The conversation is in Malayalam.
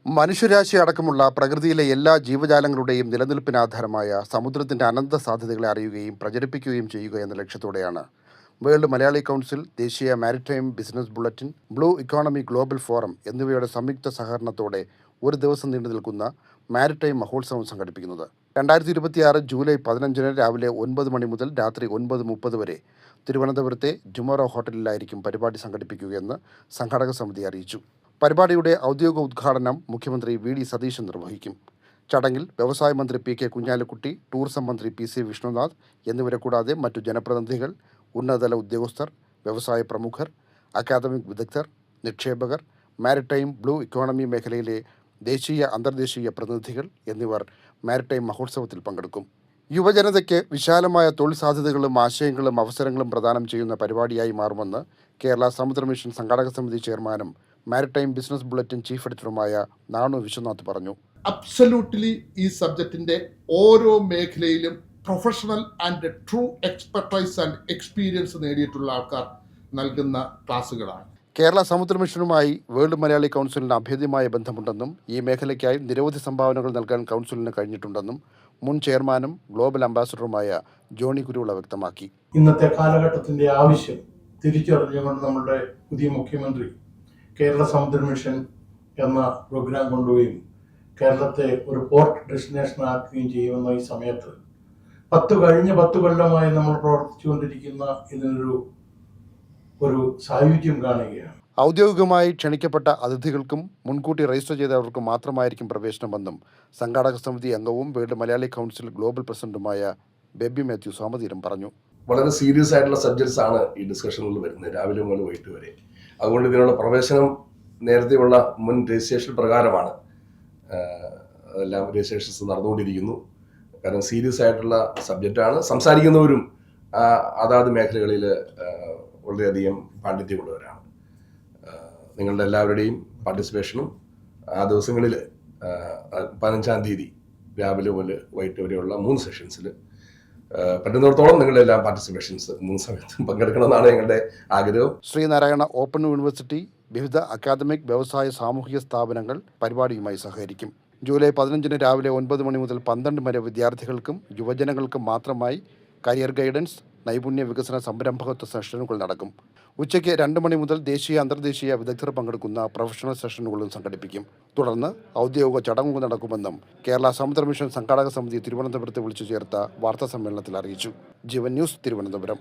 മനുഷ്യരാശി അടക്കമുള്ള പ്രകൃതിയിലെ എല്ലാ ജീവജാലങ്ങളുടെയും നിലനിൽപ്പിന് ആധാരമായ സമുദ്രത്തിന്റെ അനന്ത സാധ്യതകളെ അറിയുകയും പ്രചരിപ്പിക്കുകയും ചെയ്യുക എന്ന ലക്ഷ്യത്തോടെയാണ് വേൾഡ് മലയാളി കൗൺസിൽ, ദേശീയ maritime business bulletin, blue economy global forum എന്നിവയുടെ സംയുക്ത സഹകരണത്തോടെ ഒരു ദിവസം നീണ്ടു നിൽക്കുന്ന മാരിടൈം മഹോത്സവം സംഘടിപ്പിക്കുന്നത്. 2026 ജൂലൈ 15 രാവിലെ 9 മണി മുതൽ രാത്രി 9:30 വരെ തിരുവനന്തപുരത്തെ ജുമോറോ ഹോട്ടലിലായിരിക്കും പരിപാടി സംഘടിപ്പിക്കുകയെന്ന് സംഘാടക സമിതി അറിയിച്ചു. പരിപാടിയുടെ ഔദ്യോഗിക ഉദ്ഘാടനം മുഖ്യമന്ത്രി വി ഡി സതീശൻ നിർവഹിക്കും. ചടങ്ങിൽ വ്യവസായ മന്ത്രി പി കെ കുഞ്ഞാലിക്കുട്ടി, ടൂറിസം മന്ത്രി പി സി വിഷ്ണുനാഥ് എന്നിവരെ കൂടാതെ മറ്റു ജനപ്രതിനിധികൾ, ഉന്നതതല ഉദ്യോഗസ്ഥർ, വ്യവസായ പ്രമുഖർ, അക്കാദമിക് വിദഗ്ധർ, നിക്ഷേപകർ, മാരിടൈം, ബ്ലൂ ഇക്കോണമി മേഖലയിലെ ദേശീയ അന്തർദേശീയ പ്രതിനിധികൾ എന്നിവർ മാരിടൈം മഹോത്സവത്തിൽ പങ്കെടുക്കും. യുവജനതയ്ക്ക് വിശാലമായ തൊഴിൽ സാധ്യതകളും ആശയങ്ങളും അവസരങ്ങളും പ്രദാനം ചെയ്യുന്ന പരിപാടിയായി മാറുമെന്ന് കേരള സമുദ്ര മിഷൻ സംഘാടക സമിതി ചെയർമാനും മാരിടൈം ബിസിനസ് ബുള്ളറ്റിൻ ചീഫ് എഡിറ്ററുമായ നാണു വിശ്വനാഥ് പറഞ്ഞു. അബ്സല്യൂട്ട്ലി ഈ സബ്ജക്റ്റിന്റെ ഓരോ മേഖലയിലും professional and true expertise and experience നേടിയിട്ടുള്ള ആൾക്കാർ നൽകുന്ന ക്ലാസ്സുകളാണ്. കേരള സമുദ്ര മിഷനുമായി വേൾഡ് മലയാളി കൗൺസിലിന് അഭേദ്യമായ ബന്ധമുണ്ടെന്നും ഈ മേഖലയ്ക്കായി നിരവധി സംഭാവനകൾ നൽകാൻ കൗൺസിലിന് കഴിഞ്ഞിട്ടുണ്ടെന്നും മുൻ ചെയർമാനും ഗ്ലോബൽ അംബാസഡറുമായ ജോണി കുരുവിള വ്യക്തമാക്കി. ഇന്നത്തെ കാലഘട്ടത്തിന്റെ ആവശ്യം തിരിച്ചറിഞ്ഞുകൊണ്ട് നമ്മുടെ പുതിയ മുഖ്യമന്ത്രി കേരള സമുദ്ര മിഷൻ എന്ന പ്രോഗ്രാം കൊണ്ടുപോവുകയും കേരളത്തെ ഒരു പോർട്ട് ഡെസ്റ്റിനേഷൻ ആക്കുകയും ചെയ്യുമെന്ന ഈ സമയത്ത് കഴിഞ്ഞ 10 കൊല്ലമായി നമ്മൾ പ്രവർത്തിച്ചുകൊണ്ടിരിക്കുന്ന ഇതിനൊരു സായുജ്യം കാണുകയാണ്. ഔദ്യോഗികമായി ക്ഷണിക്കപ്പെട്ട അതിഥികൾക്കും മുൻകൂട്ടി രജിസ്റ്റർ ചെയ്തവർക്കും മാത്രമായിരിക്കും പ്രവേശനമെന്നും സംഘാടക സമിതി അംഗവും വേൾഡ് മലയാളി കൗൺസിൽ ഗ്ലോബൽ പ്രസിഡന്റുമായ ബേബി മാത്യു സ്വാമതീരം പറഞ്ഞു. വളരെ സീരിയസ് ആയിട്ടുള്ള സബ്ജക്ട്സ് ആണ് ഈ ഡിസ്കഷനിൽ വരുന്നത്, രാവിലെ മുതൽ വൈകിട്ട് വരെ. അതുകൊണ്ട് ഇതിനുള്ള പ്രവേശനം നേരത്തെയുള്ള മുൻ രജിസ്ട്രേഷൻ പ്രകാരമാണ്. അതെല്ലാം രജിസ്ട്രേഷൻസ് നടന്നുകൊണ്ടിരിക്കുന്നു. കാരണം സീരിയസ് ആയിട്ടുള്ള സബ്ജക്റ്റാണ്. സംസാരിക്കുന്നവരും അതാത് മേഖലകളിൽ വളരെയധികം പാണ്ഡിത്യമുള്ളവരാണ്. നിങ്ങളുടെ എല്ലാവരുടെയും പാർട്ടിസിപ്പേഷനും ആ ദിവസങ്ങളിൽ 15-ാം തീയതി രാവിലെ മുതൽ വൈകിട്ട് വരെയുള്ള 3 സെഷൻസിൽ പറ്റുന്നിടത്തോളം നിങ്ങളുടെ എല്ലാ പാർട്ടിസിപ്പേഷൻസ് 3 സമയത്തും പങ്കെടുക്കണമെന്നാണ് ഞങ്ങളുടെ ആഗ്രഹം. ശ്രീനാരായണ ഓപ്പൺ യൂണിവേഴ്സിറ്റി, വിവിധ അക്കാദമിക്, വ്യവസായ, സാമൂഹിക സ്ഥാപനങ്ങൾ പരിപാടിയുമായി സഹകരിക്കും. ജൂലൈ 15 രാവിലെ 9 മണി മുതൽ 12 വരെ വിദ്യാർത്ഥികൾക്കും യുവജനങ്ങൾക്കും മാത്രമായി കരിയർ ഗൈഡൻസ്, നൈപുണ്യ വികസന സംരംഭകത്വ സെഷനുകൾ നടക്കും. ഉച്ചയ്ക്ക് 2 മണി മുതൽ ദേശീയ അന്തർദേശീയ വിദഗ്ധർ പങ്കെടുക്കുന്ന പ്രൊഫഷണൽ സെഷനുകളും സംഘടിപ്പിക്കും. തുടർന്ന് ഔദ്യോഗിക ചടങ്ങുകൾ നടക്കുമെന്നും കേരള സമുദ്ര മിഷൻ സംഘാടക സമിതി തിരുവനന്തപുരത്ത് വിളിച്ചു ചേർത്ത വാർത്താ സമ്മേളനത്തിൽ അറിയിച്ചു. ജീവൻ ന്യൂസ്, തിരുവനന്തപുരം.